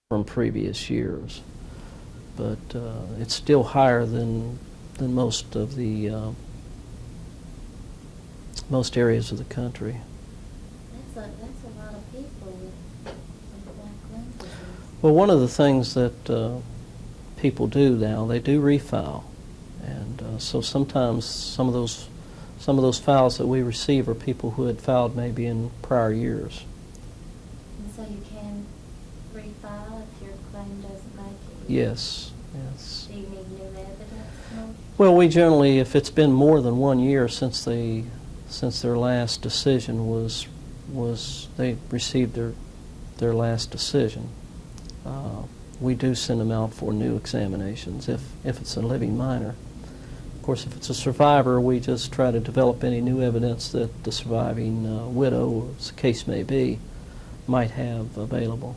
from previous years, but it's still higher than most of the most areas of the country. That's a lot of people with black lung disease. Well, one of the things that people do now, they do refile, and so sometimes some of those files that we receive are people who had filed maybe in prior years. And so you can refile if your claim doesn't make it? Yes, yes. Do you need new evidence? Well, we generally, if it's been more than 1 year since their last decision was they received their last decision, we do send them out for new examinations if it's a living minor. Of course, if it's a survivor, we just try to develop any new evidence that the surviving widow, as the case may be, might have available.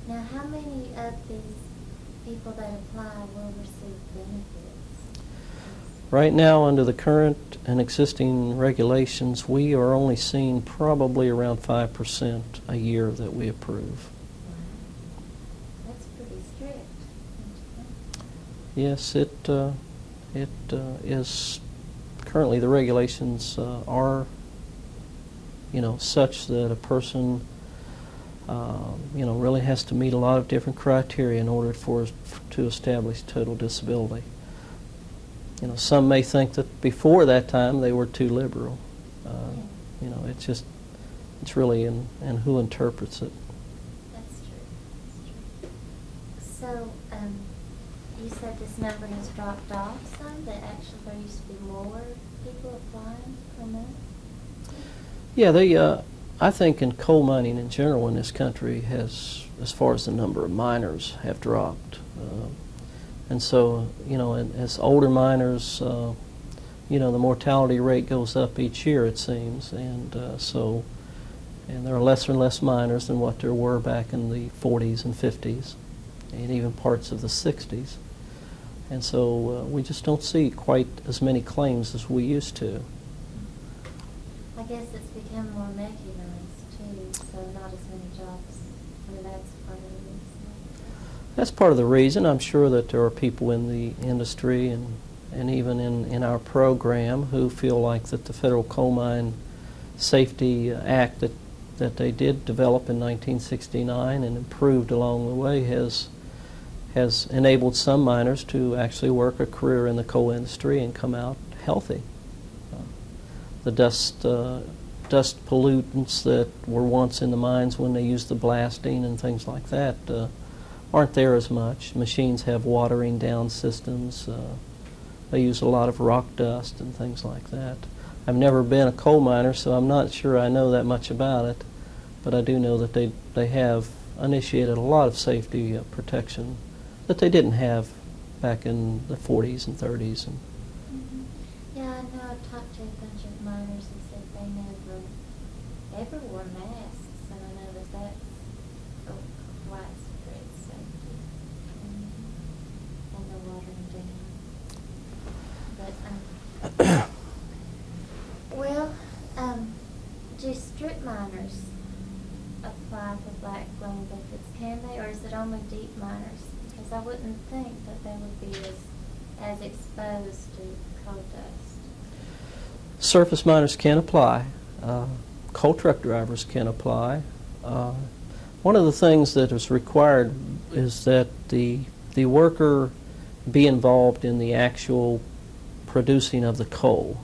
Now, how many of these people that apply will receive benefits? Right now, under the current and existing regulations, we are only seeing probably around 5% a year that we approve. Wow. That's pretty strict. Yes, it is. Currently, the regulations are, such that a person, really has to meet a lot of different criteria in order to establish total disability. Some may think that before that time they were too liberal. It's really in who interprets it. That's true. So, you said this number has dropped off some, that actually there used to be more people applying per month? Yeah, I think in coal mining in general in this country has, as far as the number of miners, have dropped. And so, as older miners, the mortality rate goes up each year, it seems, and there are less and less miners than what there were back in the 40s and 50s, and even parts of the 60s. And so we just don't see quite as many claims as we used to. I guess it's become more mechanized too, so not as many jobs. I mean, that's part of the reason. That's part of the reason. I'm sure that there are people in the industry and even in our program who feel like that the Federal Coal Mine Safety Act that they did develop in 1969 and improved along the way has enabled some miners to actually work a career in the coal industry and come out healthy. The dust pollutants that were once in the mines when they used the blasting and things like that aren't there as much. Machines have watering down systems. They use a lot of rock dust and things like that. I've never been a coal miner, so I'm not sure I know that much about it, but I do know that they have initiated a lot of safety protection that they didn't have back in the 40s and 30s. Mm-hmm. Yeah, I know I've talked to a bunch of miners who said they never ever wore masks, and I know that that's a widespread safety. And the watering down. But, well, do strip miners apply for black lung benefits, can they, or is it only deep miners? Because I wouldn't think that they would be as exposed to coal dust. Surface miners can apply. Coal truck drivers can apply. One of the things that is required is that the worker be involved in the actual producing of the coal.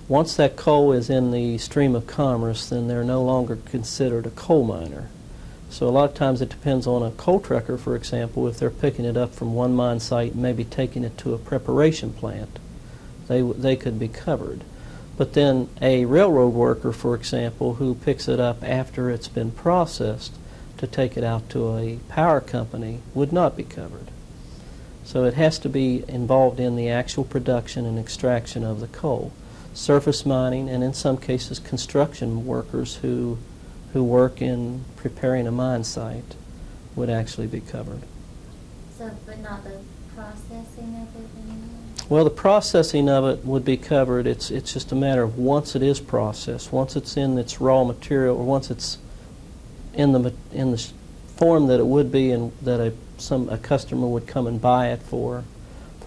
Once that coal is in the stream of commerce, then they're no longer considered a coal miner. So a lot of times it depends on a coal trucker, for example, if they're picking it up from one mine site and maybe taking it to a preparation plant, they could be covered. But then a railroad worker, for example, who picks it up after it's been processed to take it out to a power company would not be covered. So it has to be involved in the actual production and extraction of the coal. Surface mining, and in some cases construction workers who work in preparing a mine site would actually be covered. So, but not the processing of it anymore? Well, the processing of it would be covered. It's just a matter of once it is processed, once it's in its raw material, or once it's in the form that it would be, and that a customer would come and buy it for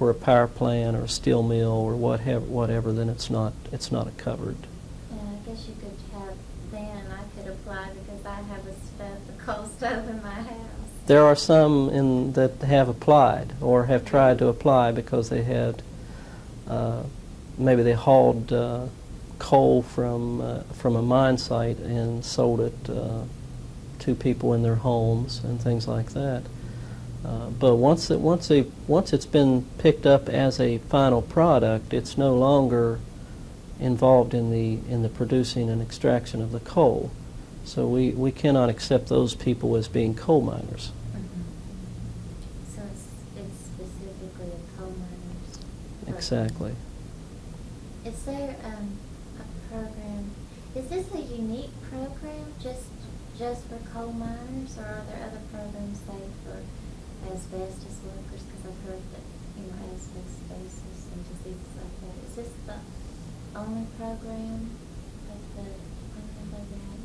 a power plant or a steel mill or whatever, then it's not a covered. Yeah, I guess you could have, then I could apply because I have a coal stove in my house. There are some that have applied or have tried to apply because they had maybe they hauled coal from a mine site and sold it to people in their homes and things like that. But once it's been picked up as a final product, it's no longer involved in the producing and extraction of the coal. So we cannot accept those people as being coal miners. So it's specifically a coal miners. Exactly. Is there a program? Is this a unique program just for coal miners, or are there other programs, say, for asbestos workers? Because I've heard that asbestosis and diseases like that. Is this the only program that the Cleveland has?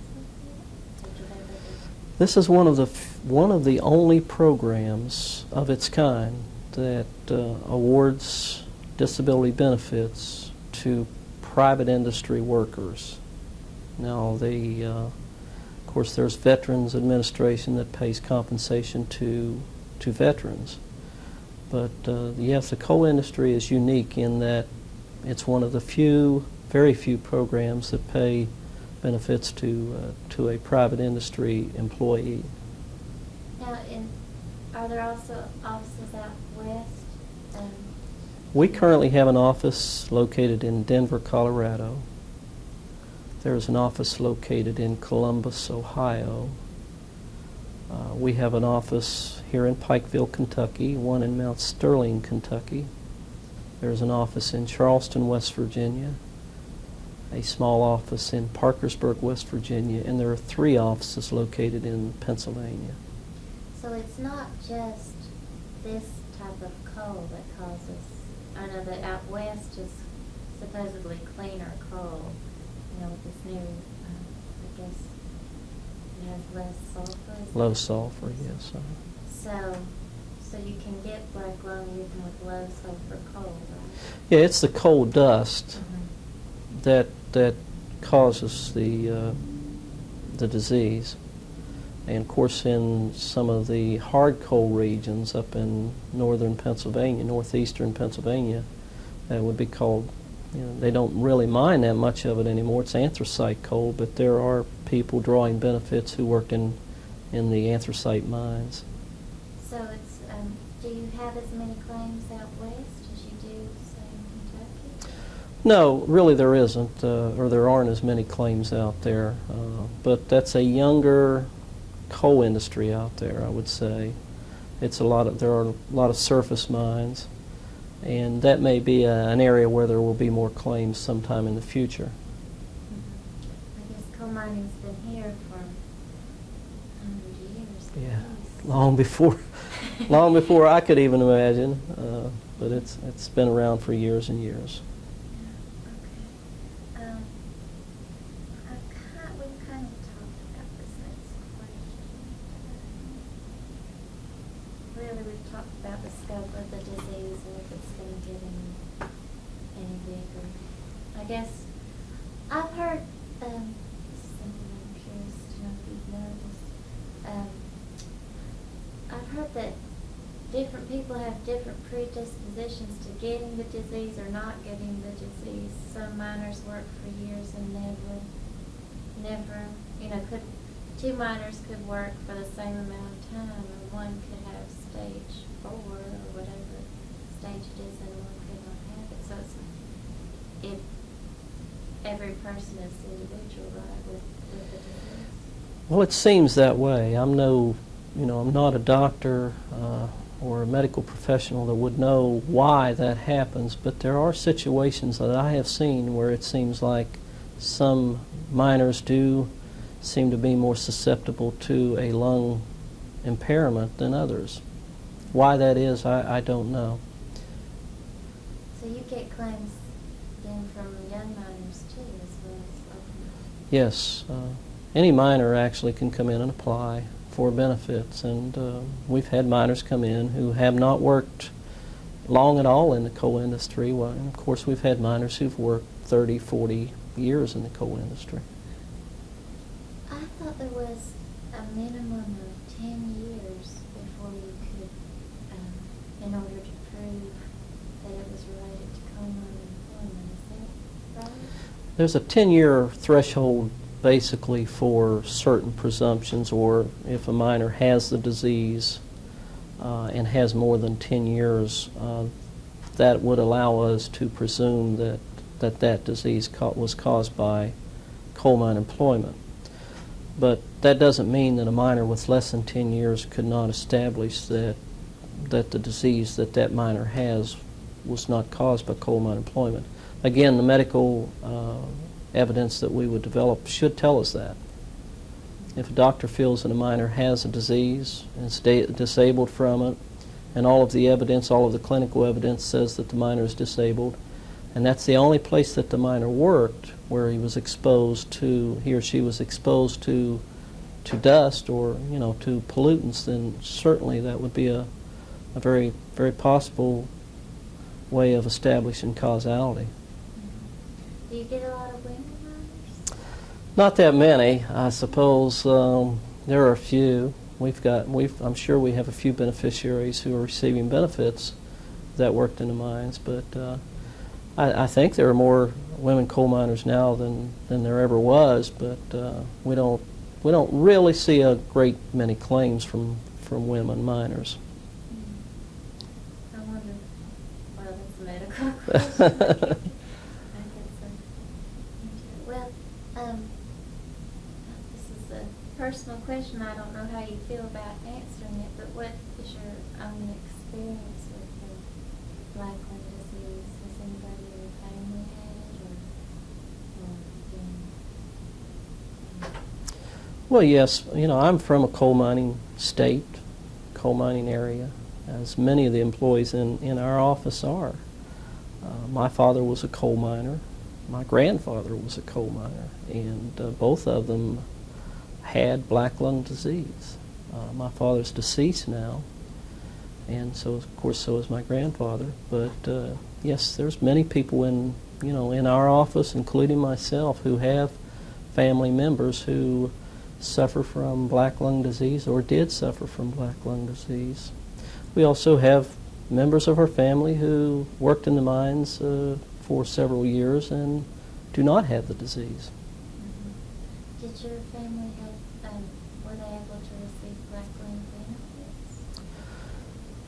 Or do they have it? This is one of the only programs of its kind that awards disability benefits to private industry workers. Now, of course, there's Veterans Administration that pays compensation to veterans. But yes, the coal industry is unique in that it's one of the very few programs that pay benefits to a private industry employee. Now, are there also offices out west? We currently have an office located in Denver, Colorado. There's an office located in Columbus, Ohio. We have an office here in Pikeville, Kentucky, one in Mount Sterling, Kentucky. There's an office in Charleston, West Virginia, a small office in Parkersburg, West Virginia, and there are 3 offices located in Pennsylvania. So it's not just this type of coal that causes, I know that out west is supposedly cleaner coal, with this new, I guess, it has less sulfur. Low sulfur, yes. So you can get black lung even with low sulfur coal, right? Yeah, it's the coal dust Mm-hmm. that causes the disease. And of course, in some of the hard coal regions up in northern Pennsylvania, northeastern Pennsylvania, that would be called, they don't really mine that much of it anymore. It's anthracite coal, but there are people drawing benefits who worked in the anthracite mines. So it's, do you have as many claims out west as you do, say, in Kentucky? No, really there isn't, or there aren't as many claims out there. But that's a younger coal industry out there, I would say. There are a lot of surface mines, and that may be an area where there will be more claims sometime in the future. I guess coal mining's been here for 100 years. at Yeah, least. long before I could even imagine, but it's been around for years and years. Okay. We've kind of talked about this next question. Really, we've talked about the scope of the disease and if it's going to get any bigger. I guess I've heard, this is something I'm curious to know if you've noticed. I've heard that different people have different predispositions to getting the disease or not getting the disease. Some miners work for years and never, two miners could work for the same amount of time, and one could have stage 4 or whatever stage it is, and one could not have it. So every person is individual, right, with the disease? Well, it seems that way. I'm not a doctor or a medical professional that would know why that happens, but there are situations that I have seen where it seems like some miners do seem to be more susceptible to a lung impairment than others. Why that is, I don't know. So you get claims then from young miners too, as well as older miners? Yes, any miner actually can come in and apply for benefits. And we've had miners come in who have not worked long at all in the coal industry. Well, and of course, we've had miners who've worked 30, 40 years in the coal industry. I thought there was a minimum of 10 years before you could, in order to prove that it was related to coal mine employment. Is that right? There's a 10-year threshold basically for certain presumptions, or if a miner has the disease and has more than 10 years, that would allow us to presume that disease was caused by coal mine employment. But that doesn't mean that a miner with less than 10 years could not establish that the disease that miner has was not caused by coal mine employment. Again, the medical evidence that we would develop should tell us that. If a doctor feels that a miner has a disease and is disabled from it, and all of the evidence, all of the clinical evidence says that the miner is disabled, and that's the only place that the miner worked where he was exposed to, he or she was exposed to dust or, to pollutants, then certainly that would be a very, very possible way of establishing causality. Do you get a lot of women miners? Not that many, I suppose. There are a few. I'm sure we have a few beneficiaries who are receiving benefits that worked in the mines, but I think there are more women coal miners now than there ever was. But we don't really see a great many claims from women miners. I wonder. Well, that's a medical question. Well, this is a personal question. I don't know how you feel about answering it, but what is your own experience with the black lung disease? Has anybody in your family had it, or Well, yes. I'm from a coal mining state, coal mining area, as many of the employees in our office are. My father was a coal miner. My grandfather was a coal miner, and both of them had black lung disease. My father's deceased now, and so of course so is my grandfather. But yes, there's many people in our office, including myself, who have family members who suffer from black lung disease or did suffer from black lung disease. We also have members of our family who worked in the mines for several years and do not have the disease. did your family were they able to receive black lung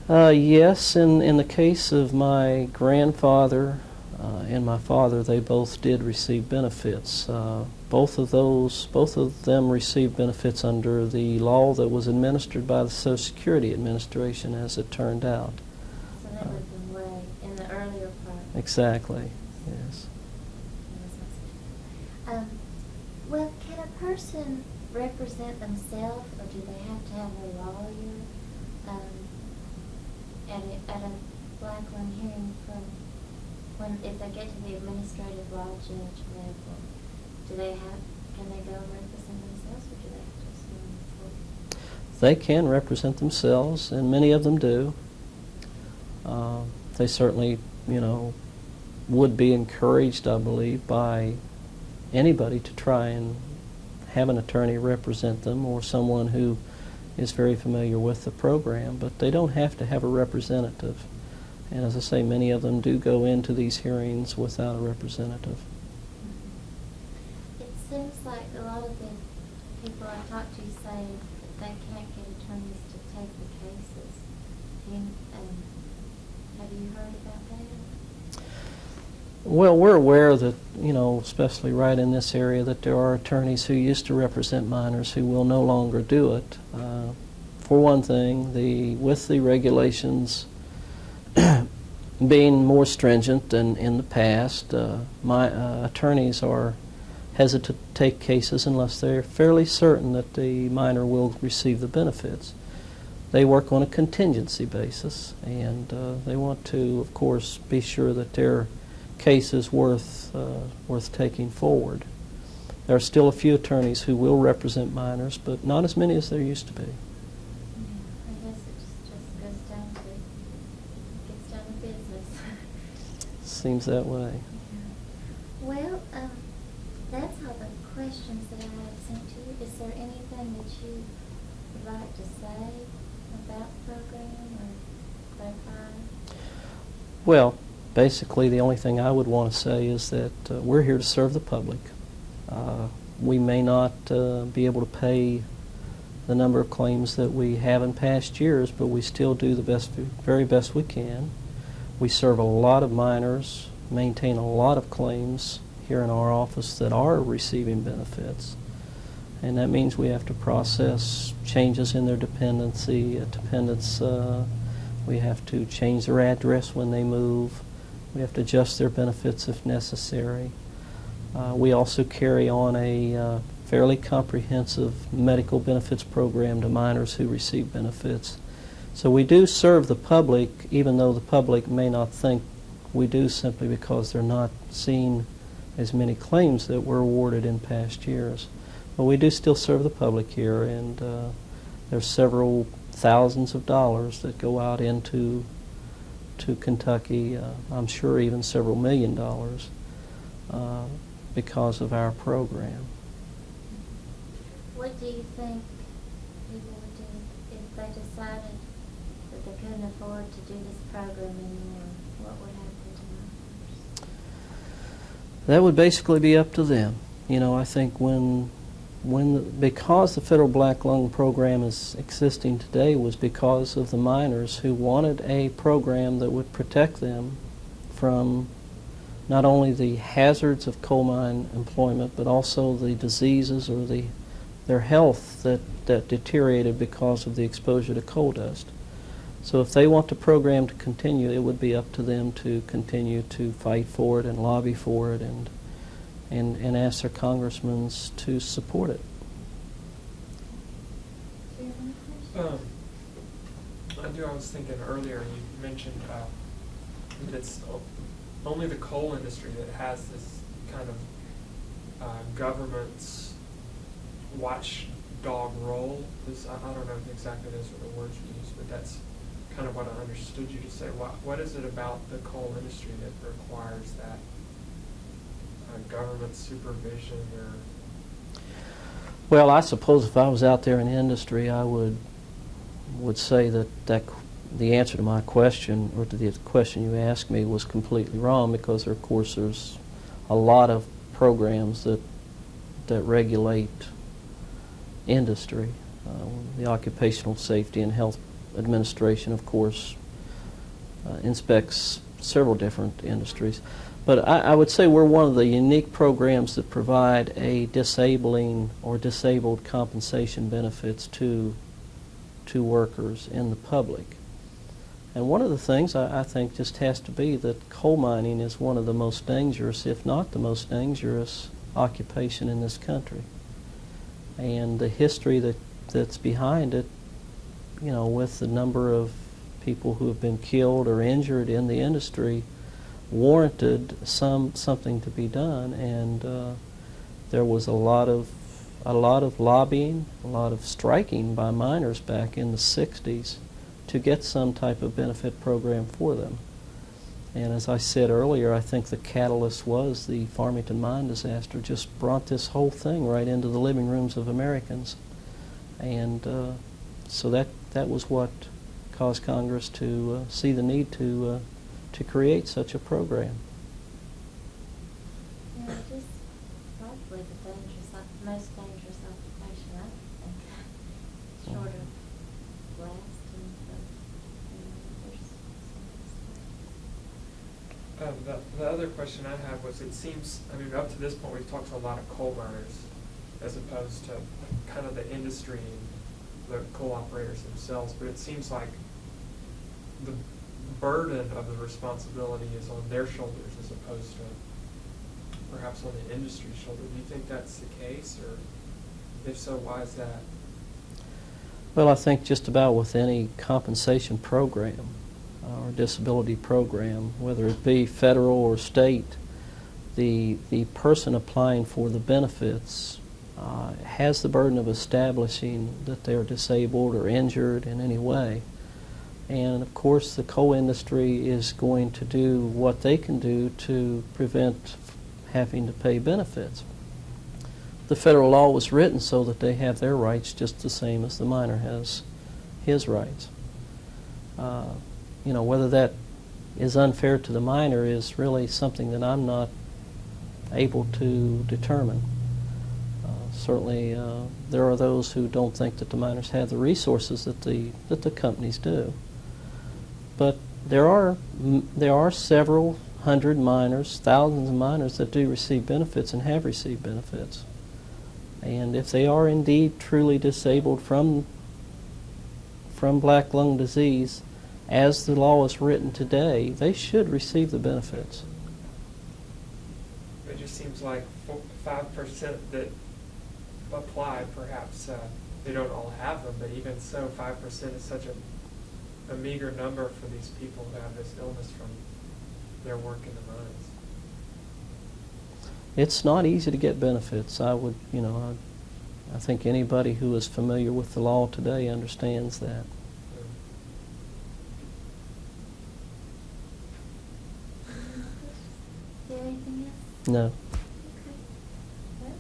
benefits? Yes, in the case of my grandfather and my father, they both did receive benefits. Both of them received benefits under the law that was administered by the Social Security Administration, as it turned out. So that would have been way in the earlier part. Exactly, yes. Well, can a person represent themselves, or do they have to have a lawyer at a black lung hearing if they get to the administrative law judge level? Can they go and represent themselves, or do they have to assume the court? They can represent themselves, and many of them do. They certainly, would be encouraged, I believe, by anybody to try and have an attorney represent them, or someone who is very familiar with the program, but they don't have to have a representative. And as I say, many of them do go into these hearings without a representative. It seems like a lot of the people I talk to say that they can't get attorneys to take the cases. Have you heard about that? Well, we're aware that, especially right in this area, that there are attorneys who used to represent miners who will no longer do it. For one thing, with the regulations being more stringent than in the past, attorneys are hesitant to take cases unless they're fairly certain that the miner will receive the benefits. They work on a contingency basis, and they want to, of course, be sure that their case is worth taking forward. There are still a few attorneys who will represent minors, but not as many as there used to be. Yeah, I guess it just goes down to, gets down to business. Seems that way. Yeah. Well, that's all the questions that I have sent to you. Is there anything that you would like to say about the program or clarify? Well, basically the only thing I would want to say is that we're here to serve the public. We may not be able to pay the number of claims that we have in past years, but we still do the very best we can. We serve a lot of minors, maintain a lot of claims here in our office that are receiving benefits. And that means we have to process changes in their dependency, dependents. We have to change their address when they move. We have to adjust their benefits if necessary. We also carry on a fairly comprehensive medical benefits program to minors who receive benefits. So we do serve the public, even though the public may not think we do, simply because they're not seeing as many claims that were awarded in past years. But we do still serve the public here, and there's several thousands of dollars that go out into Kentucky, I'm sure even several $1 million, because of our program. What do you think people would do if they decided that they couldn't afford to do this program anymore? What would happen to minors? That would basically be up to them. You know, I think because the federal black lung program is existing today was because of the minors who wanted a program that would protect them from not only the hazards of coal mine employment, but also the diseases or their health that deteriorated because of the exposure to coal dust. So if they want the program to continue, it would be up to them to continue to fight for it and lobby for it and ask their congressmen to support it. Do you have any questions? I do. I was thinking earlier, you mentioned that it's only the coal industry that has this kind of government's watchdog role. I don't know exactly those are the words you used, but that's kind of what I understood you to say. What is it about the coal industry that requires that government supervision or? Well, I suppose if I was out there in the industry, I would say that the answer to my question, or to the question you asked me, was completely wrong, because of course there's a lot of programs that regulate industry. The Occupational Safety and Health Administration, of course, inspects several different industries. But I would say we're one of the unique programs that provide a disabling or disabled compensation benefits to workers in the public. And one of the things I think just has to be that coal mining is one of the most dangerous, if not the most dangerous, occupation in this country. And the history that's behind it, you know, with the number of people who have been killed or injured in the industry, warranted something to be done. And there was a lot of lobbying, a lot of striking by miners back in the 60s to get some type of benefit program for them. And as I said earlier, I think the catalyst was the Farmington mine disaster. Just brought this whole thing right into the living rooms of Americans. And so that was what caused Congress to see the need to create such a program. Yeah, it is probably the most dangerous occupation, I think. Short of blasting, there's The other question I have was, it seems, I mean, up to this point we've talked to a lot of coal miners as opposed to kind of the industry and the coal operators themselves, but it seems like the burden of the responsibility is on their shoulders as opposed to perhaps on the industry's shoulder. Do you think that's the case, or if so, why is that? Well, I think just about with any compensation program or disability program, whether it be federal or state, the person applying for the benefits has the burden of establishing that they're disabled or injured in any way. And of course, the coal industry is going to do what they can do to prevent having to pay benefits. The federal law was written so that they have their rights just the same as the miner has his rights. Whether that is unfair to the miner is really something that I'm not able to determine. Certainly, there are those who don't think that the miners have the resources that the companies do. But there are several hundred miners, thousands of miners that do receive benefits and have received benefits. And if they are indeed truly disabled from black lung disease, as the law is written today, they should receive the benefits. It just seems like 5% that apply, perhaps they don't all have them, but even so, 5% is such a meager number for these people who have this illness from their work in the mines. It's not easy to get benefits. I think anybody who is familiar with the law today understands that. Is there anything else? No. Okay. Well,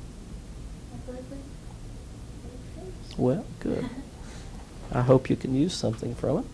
I believe we've finished. Well, good. I hope you can use something from it.